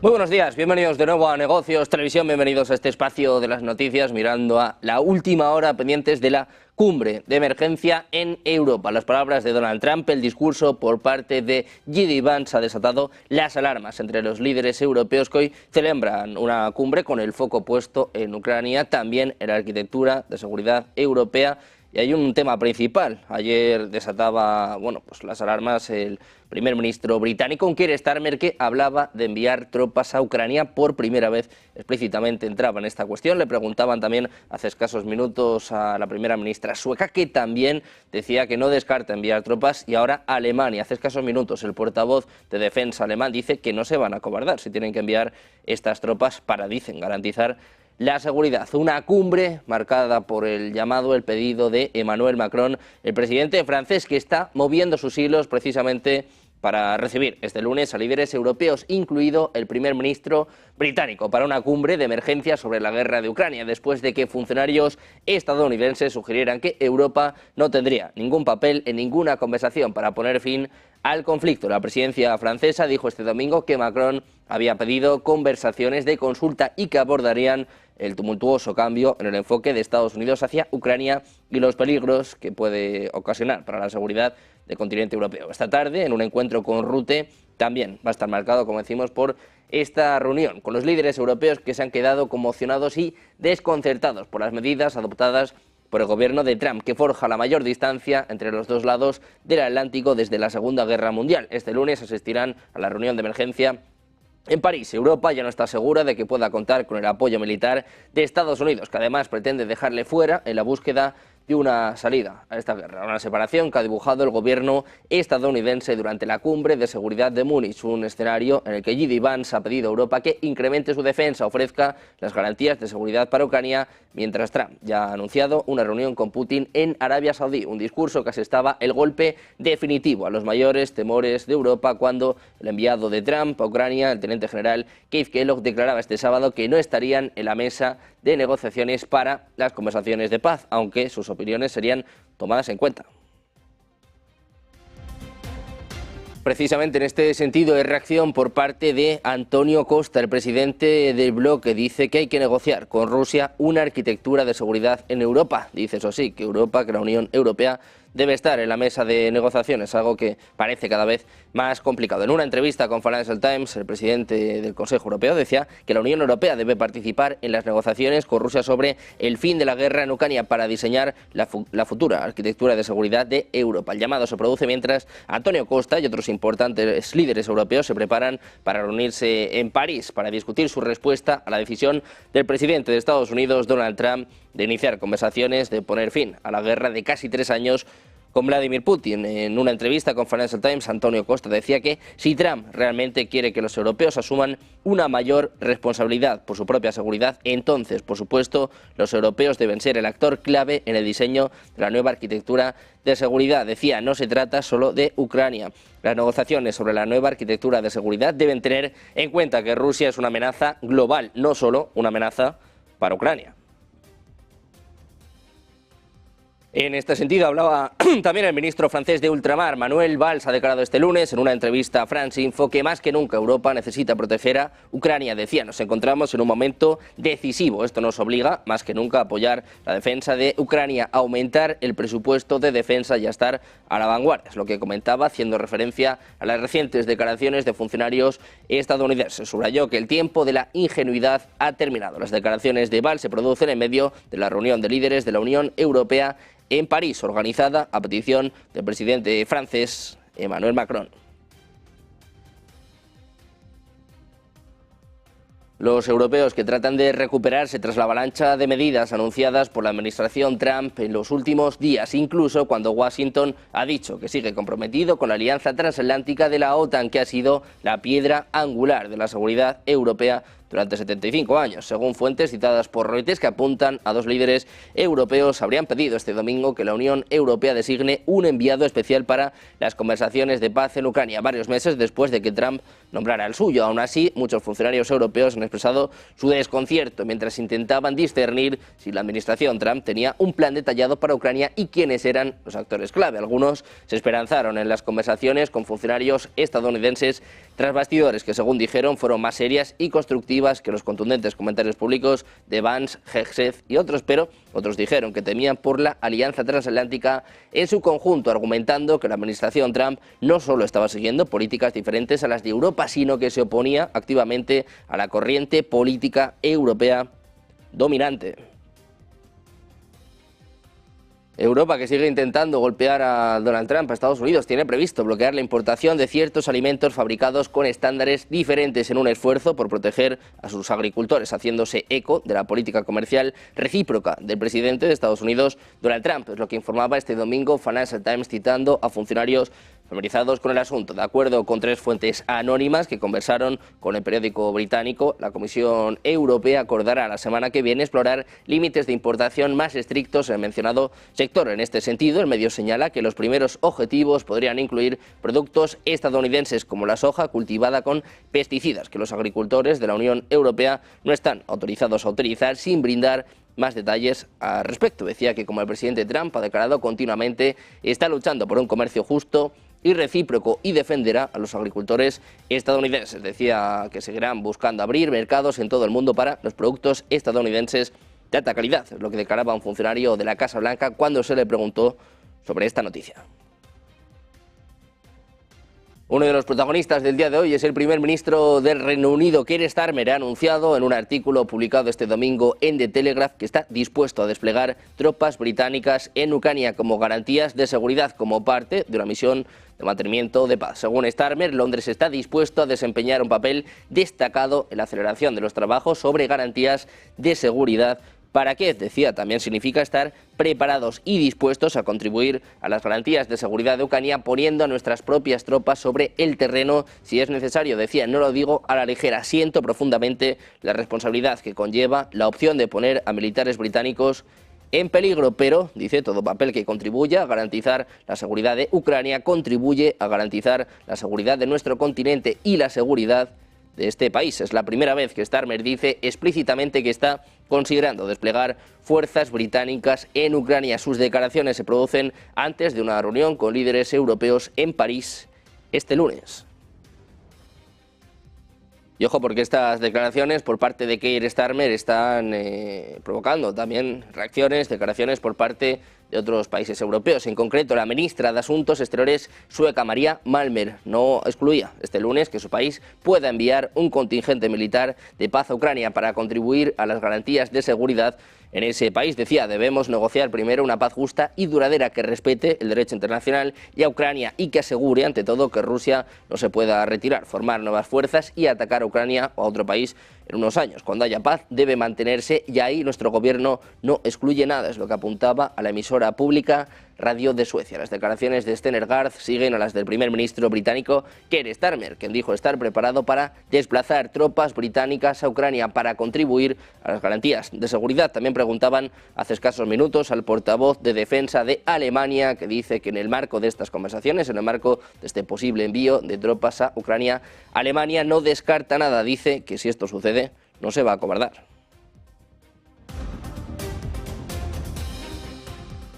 Muy buenos días, bienvenidos de nuevo a Negocios Televisión, bienvenidos a este espacio de las noticias mirando a la última hora pendientes de la cumbre de emergencia en Europa. Las palabras de Donald Trump, el discurso por parte de J.D. Vance ha desatado las alarmas entre los líderes europeos que hoy celebran una cumbre con el foco puesto en Ucrania, también en la arquitectura de seguridad europea. Y hay un tema principal. Ayer desataba las alarmas el primer ministro británico, Keir Starmer, que hablaba de enviar tropas a Ucrania por primera vez. Explícitamente entraba en esta cuestión. Le preguntaban también hace escasos minutos a la primera ministra sueca, que también decía que no descarta enviar tropas. Y ahora Alemania, hace escasos minutos, el portavoz de defensa alemán dice que no se van a acobardar si tienen que enviar estas tropas para, dicen, garantizar la seguridad. Una cumbre marcada por el pedido de Emmanuel Macron, el presidente francés, que está moviendo sus hilos precisamente para recibir este lunes a líderes europeos, incluido el primer ministro británico, para una cumbre de emergencia sobre la guerra de Ucrania, después de que funcionarios estadounidenses sugirieran que Europa no tendría ningún papel en ninguna conversación para poner fin al conflicto. La presidencia francesa dijo este domingo que Macron había pedido conversaciones de consulta y que abordarían el tumultuoso cambio en el enfoque de Estados Unidos hacia Ucrania y los peligros que puede ocasionar para la seguridad del continente europeo. Esta tarde, en un encuentro con Rutte, también va a estar marcado, como decimos, por esta reunión con los líderes europeos que se han quedado conmocionados y desconcertados por las medidas adoptadas por el gobierno de Trump, que forja la mayor distancia entre los dos lados del Atlántico desde la Segunda Guerra Mundial. Este lunes asistirán a la reunión de emergencia en París. Europa ya no está segura de que pueda contar con el apoyo militar de Estados Unidos, que además pretende dejarle fuera en la búsqueda de una salida a esta guerra. Una separación que ha dibujado el gobierno estadounidense durante la cumbre de seguridad de Múnich, un escenario en el que J.D. Vance ha pedido a Europa que incremente su defensa, ofrezca las garantías de seguridad para Ucrania, mientras Trump ya ha anunciado una reunión con Putin en Arabia Saudí, un discurso que asestaba el golpe definitivo a los mayores temores de Europa cuando el enviado de Trump a Ucrania, el teniente general Keith Kellogg, declaraba este sábado que no estarían en la mesa de negociaciones para las conversaciones de paz, aunque sus opiniones serían tomadas en cuenta. Precisamente en este sentido hay reacción por parte de Antonio Costa, el presidente del bloque. Dice que hay que negociar con Rusia una arquitectura de seguridad en Europa. Dice, eso sí, que la Unión Europea debe estar en la mesa de negociaciones, algo que parece cada vez más complicado. En una entrevista con Financial Times, el presidente del Consejo Europeo decía que la Unión Europea debe participar en las negociaciones con Rusia sobre el fin de la guerra en Ucrania para diseñar la futura arquitectura de seguridad de Europa. El llamado se produce mientras Antonio Costa y otros importantes líderes europeos se preparan para reunirse en París para discutir su respuesta a la decisión del presidente de Estados Unidos, Donald Trump, de iniciar conversaciones de poner fin a la guerra de casi 3 años con Vladimir Putin. En una entrevista con Financial Times, Antonio Costa decía que si Trump realmente quiere que los europeos asuman una mayor responsabilidad por su propia seguridad, entonces, por supuesto, los europeos deben ser el actor clave en el diseño de la nueva arquitectura de seguridad. Decía, no se trata solo de Ucrania. Las negociaciones sobre la nueva arquitectura de seguridad deben tener en cuenta que Rusia es una amenaza global, no solo una amenaza para Ucrania. En este sentido hablaba también el ministro francés de Ultramar, Manuel Valls. Ha declarado este lunes en una entrevista a France Info que más que nunca Europa necesita proteger a Ucrania. Decía, nos encontramos en un momento decisivo. Esto nos obliga más que nunca a apoyar la defensa de Ucrania, a aumentar el presupuesto de defensa y a estar a la vanguardia. Es lo que comentaba, haciendo referencia a las recientes declaraciones de funcionarios estadounidenses. Subrayó que el tiempo de la ingenuidad ha terminado. Las declaraciones de Valls se producen en medio de la reunión de líderes de la Unión Europea en París, organizada a petición del presidente francés Emmanuel Macron. Los europeos que tratan de recuperarse tras la avalancha de medidas anunciadas por la administración Trump en los últimos días, incluso cuando Washington ha dicho que sigue comprometido con la alianza transatlántica de la OTAN, que ha sido la piedra angular de la seguridad europea durante 75 años. Según fuentes citadas por Reuters, que apuntan a 2 líderes europeos, habrían pedido este domingo que la Unión Europea designe un enviado especial para las conversaciones de paz en Ucrania, varios meses después de que Trump nombrara el suyo. Aún así, muchos funcionarios europeos han expresado su desconcierto mientras intentaban discernir si la administración Trump tenía un plan detallado para Ucrania y quiénes eran los actores clave. Algunos se esperanzaron en las conversaciones con funcionarios estadounidenses tras bastidores que, según dijeron, fueron más serias y constructivas que los contundentes comentarios públicos de Vance, Hegseth y otros, pero otros dijeron que temían por la alianza transatlántica en su conjunto, argumentando que la administración Trump no solo estaba siguiendo políticas diferentes a las de Europa, sino que se oponía activamente a la corriente política europea dominante. Europa, que sigue intentando golpear a Donald Trump, a Estados Unidos, tiene previsto bloquear la importación de ciertos alimentos fabricados con estándares diferentes en un esfuerzo por proteger a sus agricultores, haciéndose eco de la política comercial recíproca del presidente de Estados Unidos, Donald Trump. Es lo que informaba este domingo Financial Times, citando a funcionarios familiarizados con el asunto. De acuerdo con 3 fuentes anónimas que conversaron con el periódico británico, la Comisión Europea acordará la semana que viene explorar límites de importación más estrictos en el mencionado sector. En este sentido, el medio señala que los primeros objetivos podrían incluir productos estadounidenses como la soja cultivada con pesticidas, que los agricultores de la Unión Europea no están autorizados a utilizar, sin brindar más detalles al respecto. Decía que, como el presidente Trump ha declarado continuamente, está luchando por un comercio justo y recíproco y defenderá a los agricultores estadounidenses. Decía que seguirán buscando abrir mercados en todo el mundo para los productos estadounidenses de alta calidad, es lo que declaraba un funcionario de la Casa Blanca cuando se le preguntó sobre esta noticia. Uno de los protagonistas del día de hoy es el primer ministro del Reino Unido, Keir Starmer. Ha anunciado en un artículo publicado este domingo en The Telegraph que está dispuesto a desplegar tropas británicas en Ucrania como garantías de seguridad, como parte de una misión de mantenimiento de paz. Según Starmer, Londres está dispuesto a desempeñar un papel destacado en la aceleración de los trabajos sobre garantías de seguridad. Para Kiev, decía, también significa estar preparados y dispuestos a contribuir a las garantías de seguridad de Ucrania, poniendo a nuestras propias tropas sobre el terreno si es necesario. Decía, no lo digo a la ligera, siento profundamente la responsabilidad que conlleva la opción de poner a militares británicos en peligro, pero, dice, todo papel que contribuya a garantizar la seguridad de Ucrania contribuye a garantizar la seguridad de nuestro continente y la seguridad de este país. Es la primera vez que Starmer dice explícitamente que está considerando desplegar fuerzas británicas en Ucrania. Sus declaraciones se producen antes de una reunión con líderes europeos en París este lunes. Y ojo, porque estas declaraciones por parte de Keir Starmer están provocando también reacciones, declaraciones por parte de otros países europeos. En concreto, la ministra de Asuntos Exteriores sueca, Maria Malmer, no excluía este lunes que su país pueda enviar un contingente militar de paz a Ucrania para contribuir a las garantías de seguridad en ese país. Decía, debemos negociar primero una paz justa y duradera que respete el derecho internacional y a Ucrania y que asegure, ante todo, que Rusia no se pueda retirar, formar nuevas fuerzas y atacar a Ucrania o a otro país en unos años. Cuando haya paz debe mantenerse y ahí nuestro gobierno no excluye nada, es lo que apuntaba a la emisora pública Radio de Suecia. Las declaraciones de Stennergaard siguen a las del primer ministro británico Keir Starmer, quien dijo estar preparado para desplazar tropas británicas a Ucrania para contribuir a las garantías de seguridad. También preguntaban hace escasos minutos al portavoz de defensa de Alemania, que dice que en el marco de estas conversaciones, en el marco de este posible envío de tropas a Ucrania, Alemania no descarta nada. Dice que si esto sucede, no se va a acobardar.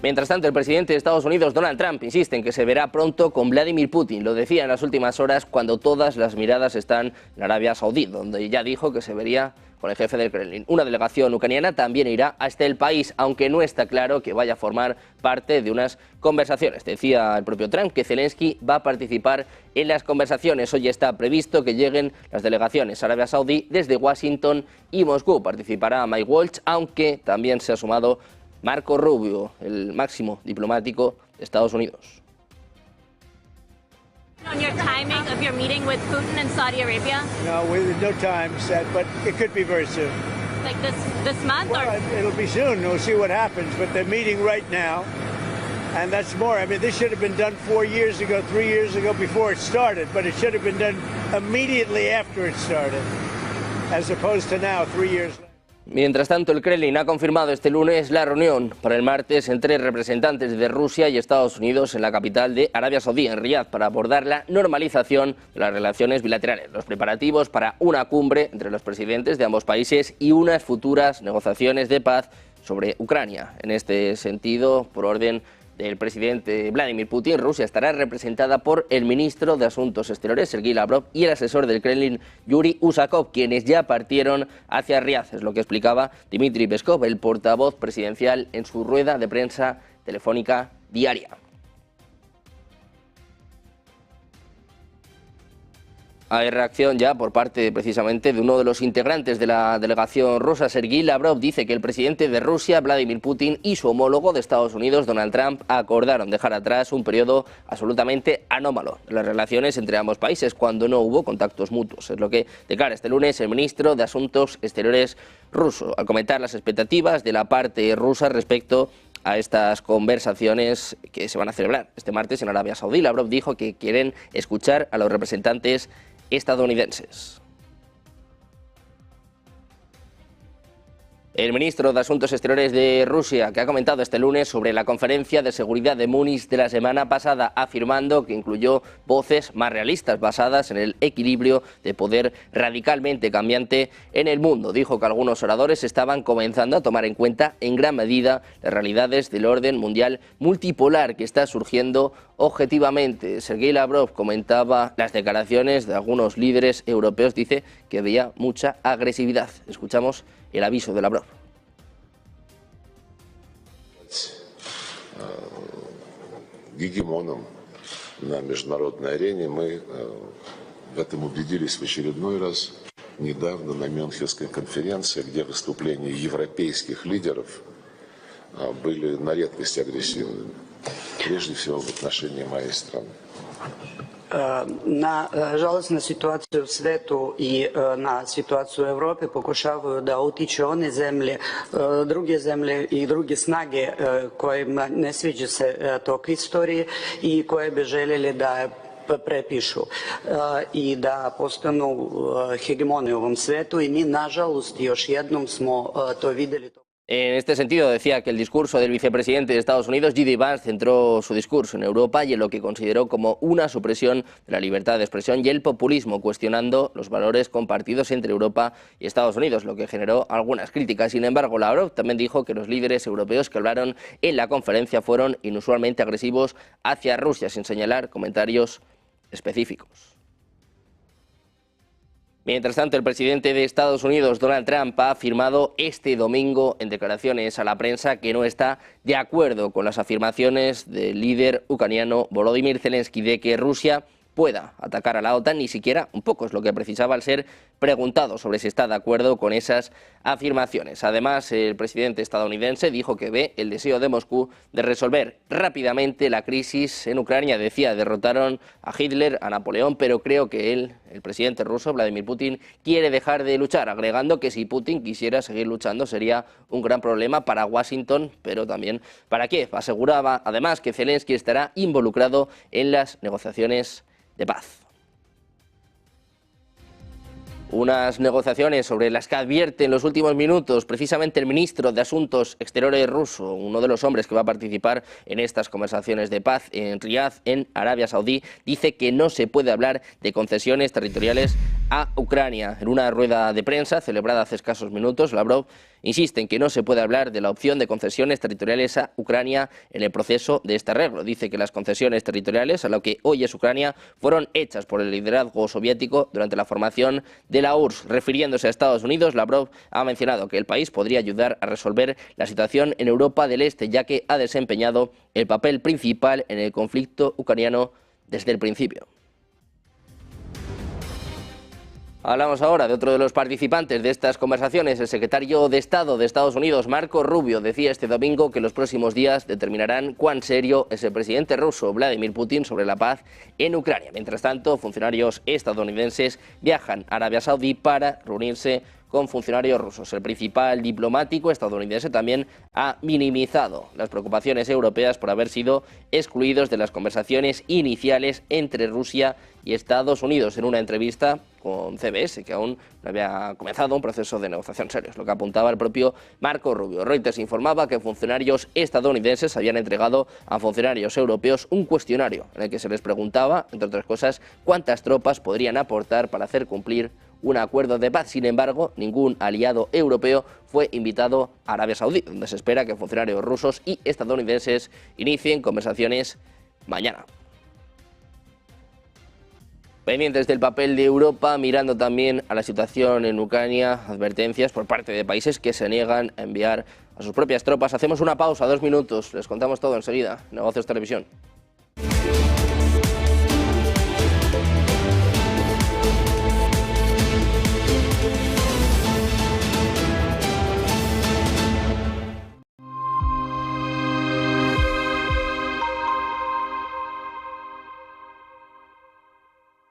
Mientras tanto, el presidente de Estados Unidos, Donald Trump, insiste en que se verá pronto con Vladimir Putin. Lo decía en las últimas horas cuando todas las miradas están en Arabia Saudí, donde ya dijo que se vería con el jefe del Kremlin. Una delegación ucraniana también irá hasta el país, aunque no está claro que vaya a formar parte de unas conversaciones. Decía el propio Trump que Zelensky va a participar en las conversaciones. Hoy está previsto que lleguen las delegaciones a Arabia Saudí desde Washington y Moscú. Participará Mike Waltz, aunque también se ha sumado Marco Rubio, el máximo diplomático de Estados Unidos. On your timing of your meeting with Putin in Saudi Arabia? No, with no time set, but it could be very soon. Like this month? Well, it'll be soon. We'll see what happens. But they're meeting right now, and that's more. I mean, this should have been done 4 years ago, 3 years ago, before it started. But it should have been done immediately after it started, as opposed to now, 3 years later. Mientras tanto, el Kremlin ha confirmado este lunes la reunión para el martes entre representantes de Rusia y Estados Unidos en la capital de Arabia Saudí, en Riad, para abordar la normalización de las relaciones bilaterales, los preparativos para una cumbre entre los presidentes de ambos países y unas futuras negociaciones de paz sobre Ucrania. En este sentido, por orden del presidente Vladimir Putin, Rusia estará representada por el ministro de Asuntos Exteriores, Sergei Lavrov, y el asesor del Kremlin, Yuri Usakov, quienes ya partieron hacia Riad, es lo que explicaba Dmitry Peskov, el portavoz presidencial, en su rueda de prensa telefónica diaria. Hay reacción ya por parte precisamente de uno de los integrantes de la delegación rusa. Sergei Lavrov dice que el presidente de Rusia, Vladimir Putin, y su homólogo de Estados Unidos, Donald Trump, acordaron dejar atrás un periodo absolutamente anómalo de las relaciones entre ambos países cuando no hubo contactos mutuos. Es lo que declara este lunes el ministro de Asuntos Exteriores ruso, al comentar las expectativas de la parte rusa respecto a estas conversaciones que se van a celebrar este martes en Arabia Saudí. Lavrov dijo que quieren escuchar a los representantes estadounidenses. El ministro de Asuntos Exteriores de Rusia, que ha comentado este lunes sobre la conferencia de seguridad de Múnich de la semana pasada, afirmando que incluyó voces más realistas basadas en el equilibrio de poder radicalmente cambiante en el mundo. Dijo que algunos oradores estaban comenzando a tomar en cuenta en gran medida las realidades del orden mundial multipolar que está surgiendo objetivamente. Sergei Lavrov comentaba las declaraciones de algunos líderes europeos, dice que veía mucha agresividad. Escuchamos el aviso de Lavrov. Гегемоном на международной арене мы в этом убедились в очередной раз недавно на Мюнхенской конференции, где выступления европейских лидеров были на редкость агрессивными, прежде всего в отношении моей страны. Nažalost, na situaciju u svetu i na situaciju u Europi pokušavaju da utiču one zemlje, druge zemlje i druge snage kojima ne sviđa se tok istorije i koje bi željeli da prepišu i da postanu hegemoni u ovom svetu i mi, nažalost, još jednom smo to vidjeli. En este sentido, decía que el discurso del vicepresidente de Estados Unidos, J.D. Vance, centró su discurso en Europa y en lo que consideró como una supresión de la libertad de expresión y el populismo, cuestionando los valores compartidos entre Europa y Estados Unidos, lo que generó algunas críticas. Sin embargo, Lavrov también dijo que los líderes europeos que hablaron en la conferencia fueron inusualmente agresivos hacia Rusia, sin señalar comentarios específicos. Mientras tanto, el presidente de Estados Unidos, Donald Trump, ha afirmado este domingo en declaraciones a la prensa que no está de acuerdo con las afirmaciones del líder ucraniano Volodymyr Zelensky de que Rusia pueda atacar a la OTAN, ni siquiera un poco, es lo que precisaba al ser preguntado sobre si está de acuerdo con esas afirmaciones. Además, el presidente estadounidense dijo que ve el deseo de Moscú de resolver rápidamente la crisis en Ucrania. Decía, derrotaron a Hitler, a Napoleón, pero creo que él, el presidente ruso, Vladimir Putin, quiere dejar de luchar, agregando que si Putin quisiera seguir luchando sería un gran problema para Washington, pero también para Kiev. Aseguraba además que Zelensky estará involucrado en las negociaciones de paz. Unas negociaciones sobre las que advierte en los últimos minutos precisamente el ministro de Asuntos Exteriores ruso, uno de los hombres que va a participar en estas conversaciones de paz en Riad, en Arabia Saudí, dice que no se puede hablar de concesiones territoriales a Ucrania. En una rueda de prensa celebrada hace escasos minutos, Lavrov insiste en que no se puede hablar de la opción de concesiones territoriales a Ucrania en el proceso de este arreglo. Dice que las concesiones territoriales a lo que hoy es Ucrania fueron hechas por el liderazgo soviético durante la formación de la URSS. Refiriéndose a Estados Unidos, Lavrov ha mencionado que el país podría ayudar a resolver la situación en Europa del Este, ya que ha desempeñado el papel principal en el conflicto ucraniano desde el principio. Hablamos ahora de otro de los participantes de estas conversaciones. El secretario de Estado de Estados Unidos, Marco Rubio, decía este domingo que los próximos días determinarán cuán serio es el presidente ruso, Vladimir Putin, sobre la paz en Ucrania. Mientras tanto, funcionarios estadounidenses viajan a Arabia Saudí para reunirse con funcionarios rusos. El principal diplomático estadounidense también ha minimizado las preocupaciones europeas por haber sido excluidos de las conversaciones iniciales entre Rusia y Estados Unidos. En una entrevista con CBS, que aún no había comenzado un proceso de negociación serio, es lo que apuntaba el propio Marco Rubio. Reuters informaba que funcionarios estadounidenses habían entregado a funcionarios europeos un cuestionario en el que se les preguntaba, entre otras cosas, cuántas tropas podrían aportar para hacer cumplir un acuerdo de paz. Sin embargo, ningún aliado europeo fue invitado a Arabia Saudí, donde se espera que funcionarios rusos y estadounidenses inicien conversaciones mañana. Pendientes del papel de Europa, mirando también a la situación en Ucrania, advertencias por parte de países que se niegan a enviar a sus propias tropas. Hacemos una pausa, 2 minutos, les contamos todo enseguida. Negocios Televisión.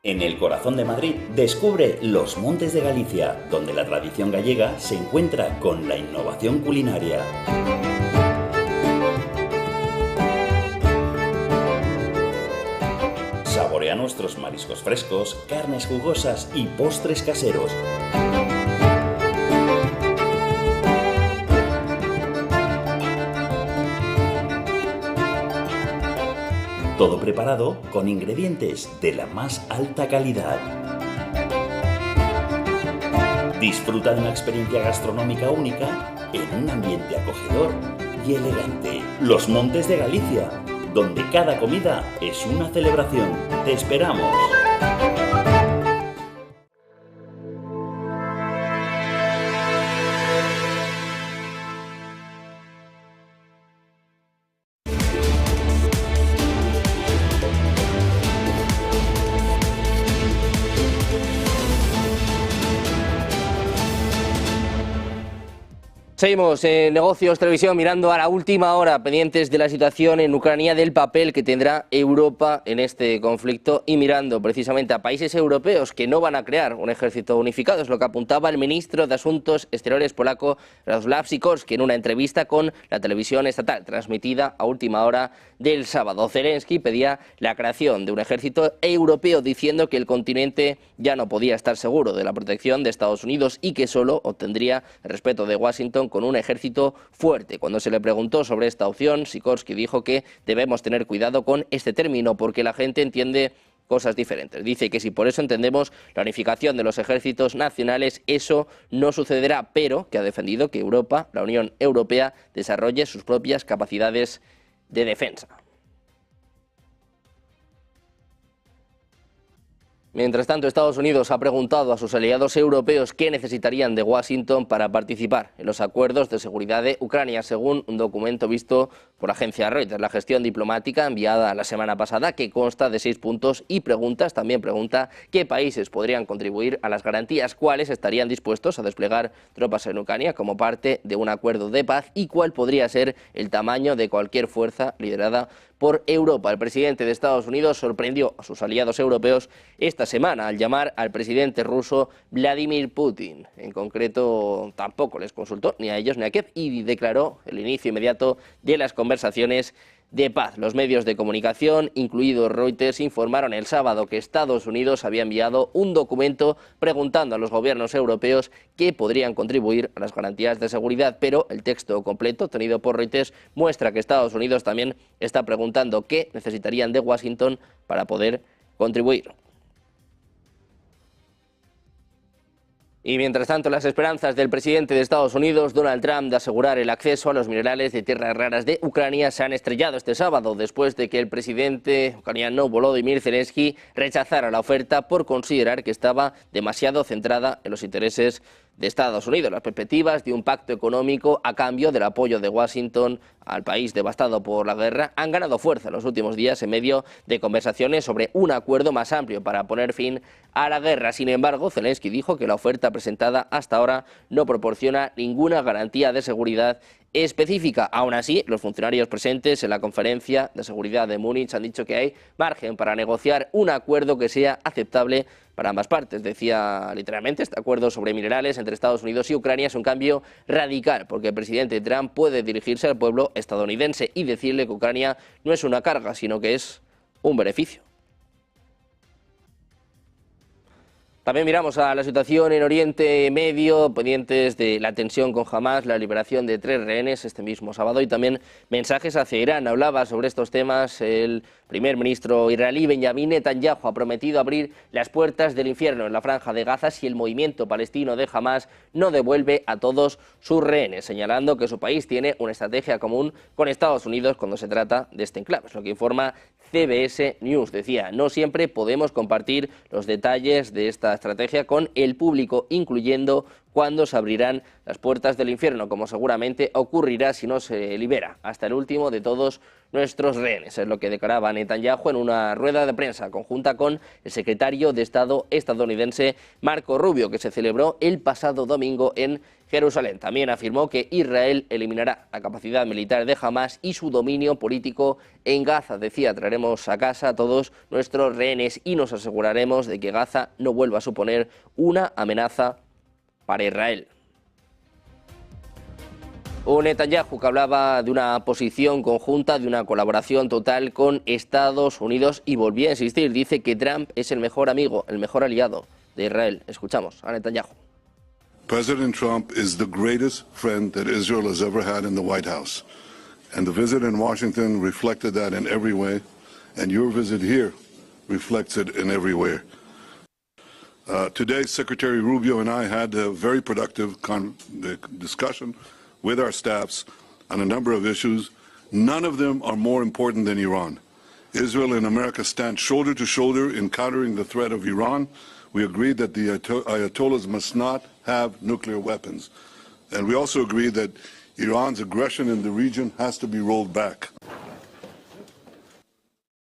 En el corazón de Madrid, descubre Los Montes de Galicia, donde la tradición gallega se encuentra con la innovación culinaria. Saborea nuestros mariscos frescos, carnes jugosas y postres caseros. Todo preparado con ingredientes de la más alta calidad. Disfruta de una experiencia gastronómica única en un ambiente acogedor y elegante. Los Montes de Galicia, donde cada comida es una celebración. ¡Te esperamos! Seguimos en Negocios Televisión mirando a la última hora, pendientes de la situación en Ucrania, del papel que tendrá Europa en este conflicto y mirando precisamente a países europeos que no van a crear un ejército unificado. Es lo que apuntaba el ministro de Asuntos Exteriores polaco Radosław Sikorski en una entrevista con la televisión estatal transmitida a última hora del sábado. Zelensky pedía la creación de un ejército europeo, diciendo que el continente ya no podía estar seguro de la protección de Estados Unidos y que solo obtendría el respeto de Washington con un ejército fuerte. Cuando se le preguntó sobre esta opción, Sikorski dijo que debemos tener cuidado con este término porque la gente entiende cosas diferentes. Dice que si por eso entendemos la unificación de los ejércitos nacionales, eso no sucederá, pero que ha defendido que Europa, la Unión Europea, desarrolle sus propias capacidades de defensa. Mientras tanto, Estados Unidos ha preguntado a sus aliados europeos qué necesitarían de Washington para participar en los acuerdos de seguridad de Ucrania, según un documento visto por la agencia Reuters. La gestión diplomática enviada la semana pasada, que consta de 6 puntos y preguntas, también pregunta qué países podrían contribuir a las garantías, cuáles estarían dispuestos a desplegar tropas en Ucrania como parte de un acuerdo de paz y cuál podría ser el tamaño de cualquier fuerza liderada por Europa. El presidente de Estados Unidos sorprendió a sus aliados europeos esta semana al llamar al presidente ruso Vladimir Putin. En concreto, tampoco les consultó ni a ellos ni a Kiev y declaró el inicio inmediato de las conversaciones de paz. Los medios de comunicación, incluido Reuters, informaron el sábado que Estados Unidos había enviado un documento preguntando a los gobiernos europeos qué podrían contribuir a las garantías de seguridad, pero el texto completo, tenido por Reuters, muestra que Estados Unidos también está preguntando qué necesitarían de Washington para poder contribuir. Y mientras tanto, las esperanzas del presidente de Estados Unidos, Donald Trump, de asegurar el acceso a los minerales de tierras raras de Ucrania se han estrellado este sábado, después de que el presidente ucraniano Volodymyr Zelensky rechazara la oferta por considerar que estaba demasiado centrada en los intereses de Estados Unidos. Las perspectivas de un pacto económico a cambio del apoyo de Washington al país devastado por la guerra han ganado fuerza en los últimos días en medio de conversaciones sobre un acuerdo más amplio para poner fin a la guerra. Sin embargo, Zelensky dijo que la oferta presentada hasta ahora no proporciona ninguna garantía de seguridad específica. Aún así, los funcionarios presentes en la conferencia de seguridad de Múnich han dicho que hay margen para negociar un acuerdo que sea aceptable para ambas partes. Decía literalmente, este acuerdo sobre minerales entre Estados Unidos y Ucrania es un cambio radical, porque el presidente Trump puede dirigirse al pueblo estadounidense y decirle que Ucrania no es una carga, sino que es un beneficio. También miramos a la situación en Oriente Medio, pendientes de la tensión con Hamás, la liberación de 3 rehenes este mismo sábado y también mensajes hacia Irán. Hablaba sobre estos temas el primer ministro israelí Benjamin Netanyahu. Ha prometido abrir las puertas del infierno en la franja de Gaza si el movimiento palestino de Hamás no devuelve a todos sus rehenes, señalando que su país tiene una estrategia común con Estados Unidos cuando se trata de este enclave. Es lo que informa CBS News. Decía, no siempre podemos compartir los detalles de esta estrategia con el público, incluyendo cuándo se abrirán las puertas del infierno, como seguramente ocurrirá si no se libera hasta el último de todos nuestros rehenes. Es lo que declaraba Netanyahu en una rueda de prensa conjunta con el secretario de Estado estadounidense Marco Rubio, que se celebró el pasado domingo en Jerusalén. También afirmó que Israel eliminará la capacidad militar de Hamás y su dominio político en Gaza. Decía, traeremos a casa a todos nuestros rehenes y nos aseguraremos de que Gaza no vuelva a suponer una amenaza para Israel. Un Netanyahu que hablaba de una posición conjunta, de una colaboración total con Estados Unidos y volvía a insistir. Dice que Trump es el mejor amigo, el mejor aliado de Israel. Escuchamos a Netanyahu. President Trump is the greatest friend that Israel has ever had in the White House. And the visit in Washington reflected that in every way. And your visit here reflects it in every way. Today, Secretary Rubio and I had a very productive discussion with our staffs on a number of issues. None of them are more important than Iran. Israel and America stand shoulder to shoulder in countering the threat of Iran. We agreed that the Ayatollahs must not have nuclear weapons. And we also agreed that Iran's aggression in the region has to be rolled back.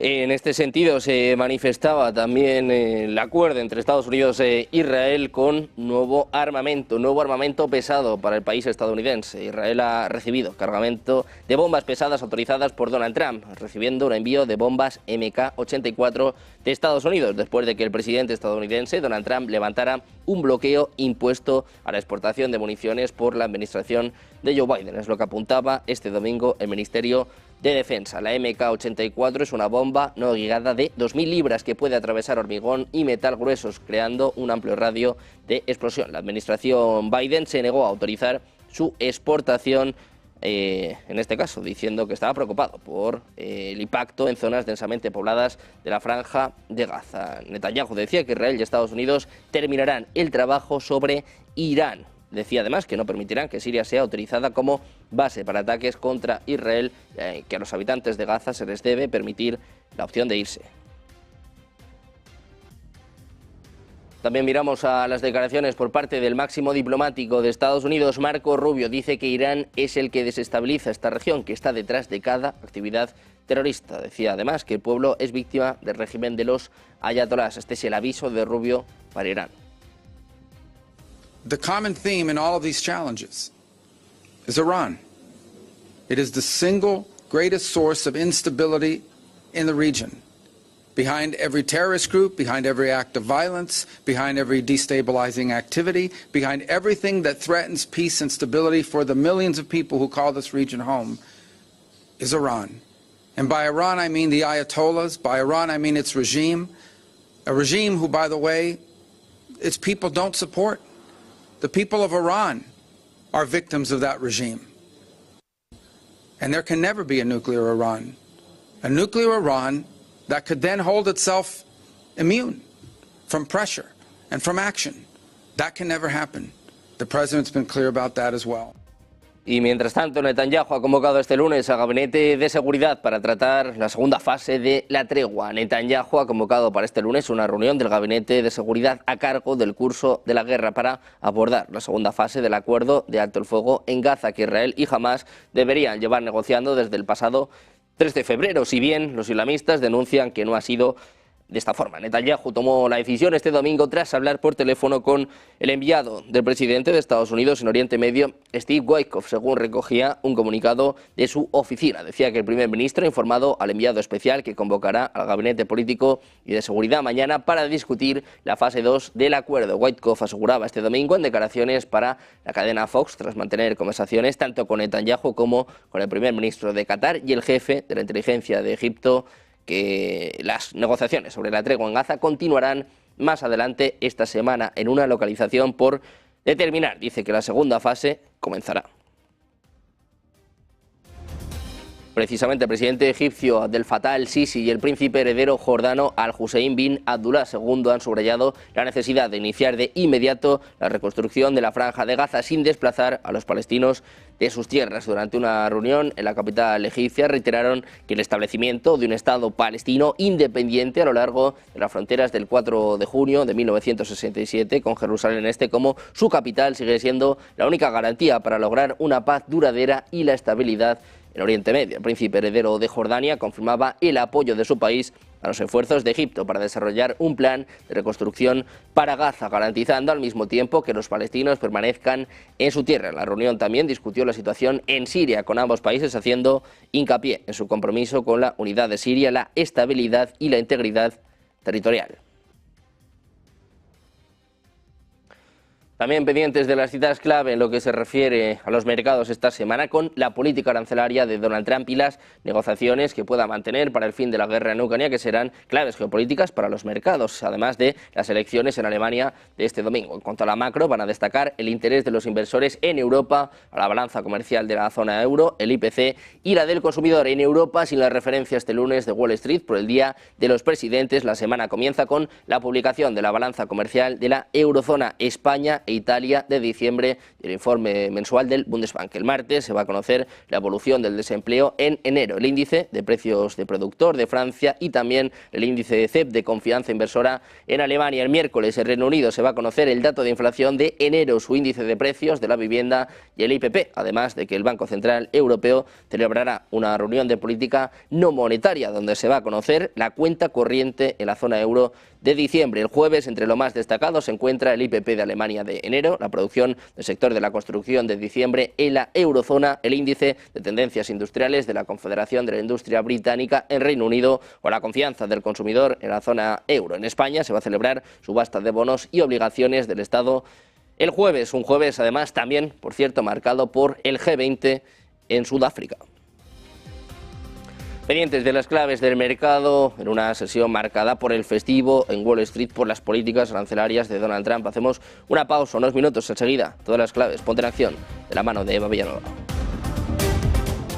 En este sentido se manifestaba también el acuerdo entre Estados Unidos e Israel con nuevo armamento pesado para el país estadounidense. Israel ha recibido cargamento de bombas pesadas autorizadas por Donald Trump, recibiendo un envío de bombas MK-84 de Estados Unidos, después de que el presidente estadounidense Donald Trump levantara un bloqueo impuesto a la exportación de municiones por la administración de Joe Biden. Es lo que apuntaba este domingo el Ministerio de Defensa. La MK-84 es una bomba no guiada de 2.000 libras que puede atravesar hormigón y metal gruesos, creando un amplio radio de explosión. La administración Biden se negó a autorizar su exportación, en este caso, diciendo que estaba preocupado por el impacto en zonas densamente pobladas de la franja de Gaza. Netanyahu decía que Israel y Estados Unidos terminarán el trabajo sobre Irán. Decía además que no permitirán que Siria sea utilizada como base para ataques contra Israel, que a los habitantes de Gaza se les debe permitir la opción de irse. También miramos a las declaraciones por parte del máximo diplomático de Estados Unidos, Marco Rubio. Dice que Irán es el que desestabiliza esta región, que está detrás de cada actividad terrorista. Decía además que el pueblo es víctima del régimen de los ayatolás. Este es el aviso de Rubio para Irán. The common theme in all of these challenges is Iran. It is the single greatest source of instability in the region. Behind every terrorist group, behind every act of violence, behind every destabilizing activity, behind everything that threatens peace and stability for the millions of people who call this region home, is Iran. And by Iran, I mean the Ayatollahs. By Iran, I mean its regime. A regime who, by the way, its people don't support. The people of Iran are victims of that regime. And there can never be a nuclear Iran. A nuclear Iran that could then hold itself immune from pressure and from action. That can never happen. The president's been clear about that as well. Y mientras tanto, Netanyahu ha convocado este lunes al Gabinete de Seguridad para tratar la segunda fase de la tregua. Netanyahu ha convocado para este lunes una reunión del Gabinete de Seguridad a cargo del curso de la guerra para abordar la segunda fase del acuerdo de alto el fuego en Gaza, que Israel y Hamás deberían llevar negociando desde el pasado 3 de febrero, si bien los islamistas denuncian que no ha sido de esta forma. Netanyahu tomó la decisión este domingo tras hablar por teléfono con el enviado del presidente de Estados Unidos en Oriente Medio, Steve Witkoff, según recogía un comunicado de su oficina. Decía que el primer ministro ha informado al enviado especial que convocará al gabinete político y de seguridad mañana para discutir la fase 2 del acuerdo. Witkoff aseguraba este domingo en declaraciones para la cadena Fox, tras mantener conversaciones tanto con Netanyahu como con el primer ministro de Qatar y el jefe de la inteligencia de Egipto, que las negociaciones sobre la tregua en Gaza continuarán más adelante esta semana en una localización por determinar. Dice que la segunda fase comenzará. Precisamente el presidente egipcio Abdel Fattah el-Sisi y el príncipe heredero jordano Al-Hussein bin Abdullah II han subrayado la necesidad de iniciar de inmediato la reconstrucción de la franja de Gaza sin desplazar a los palestinos de sus tierras. Durante una reunión en la capital egipcia reiteraron que el establecimiento de un Estado palestino independiente a lo largo de las fronteras del 4 de junio de 1967 con Jerusalén Este como su capital sigue siendo la única garantía para lograr una paz duradera y la estabilidad en Oriente Medio. El príncipe heredero de Jordania confirmaba el apoyo de su país a los esfuerzos de Egipto para desarrollar un plan de reconstrucción para Gaza, garantizando al mismo tiempo que los palestinos permanezcan en su tierra. En la reunión también discutió la situación en Siria con ambos países, haciendo hincapié en su compromiso con la unidad de Siria, la estabilidad y la integridad territorial. También pendientes de las citas clave en lo que se refiere a los mercados esta semana con la política arancelaria de Donald Trump y las negociaciones que pueda mantener para el fin de la guerra en Ucrania, que serán claves geopolíticas para los mercados, además de las elecciones en Alemania de este domingo. En cuanto a la macro, van a destacar el interés de los inversores en Europa, a la balanza comercial de la zona euro, el IPC y la del consumidor en Europa, sin la referencia este lunes de Wall Street por el Día de los Presidentes. La semana comienza con la publicación de la balanza comercial de la eurozona, España e Italia de diciembre y el informe mensual del Bundesbank. El martes se va a conocer la evolución del desempleo en enero, el índice de precios de productor de Francia y también el índice de CEP de confianza inversora en Alemania. El miércoles en Reino Unido se va a conocer el dato de inflación de enero, su índice de precios de la vivienda y el IPP, además de que el Banco Central Europeo celebrará una reunión de política no monetaria donde se va a conocer la cuenta corriente en la zona euro de diciembre. El jueves, entre lo más destacado, se encuentra el IPP de Alemania de enero, la producción del sector de la construcción de diciembre en la eurozona, el índice de tendencias industriales de la Confederación de la Industria Británica en Reino Unido o la confianza del consumidor en la zona euro. En España se va a celebrar subasta de bonos y obligaciones del Estado el jueves, un jueves además también, por cierto, marcado por el G20 en Sudáfrica. Pendientes de las claves del mercado en una sesión marcada por el festivo en Wall Street por las políticas arancelarias de Donald Trump. Hacemos una pausa, unos minutos enseguida. Todas las claves, ponte en acción, de la mano de Eva Villanueva.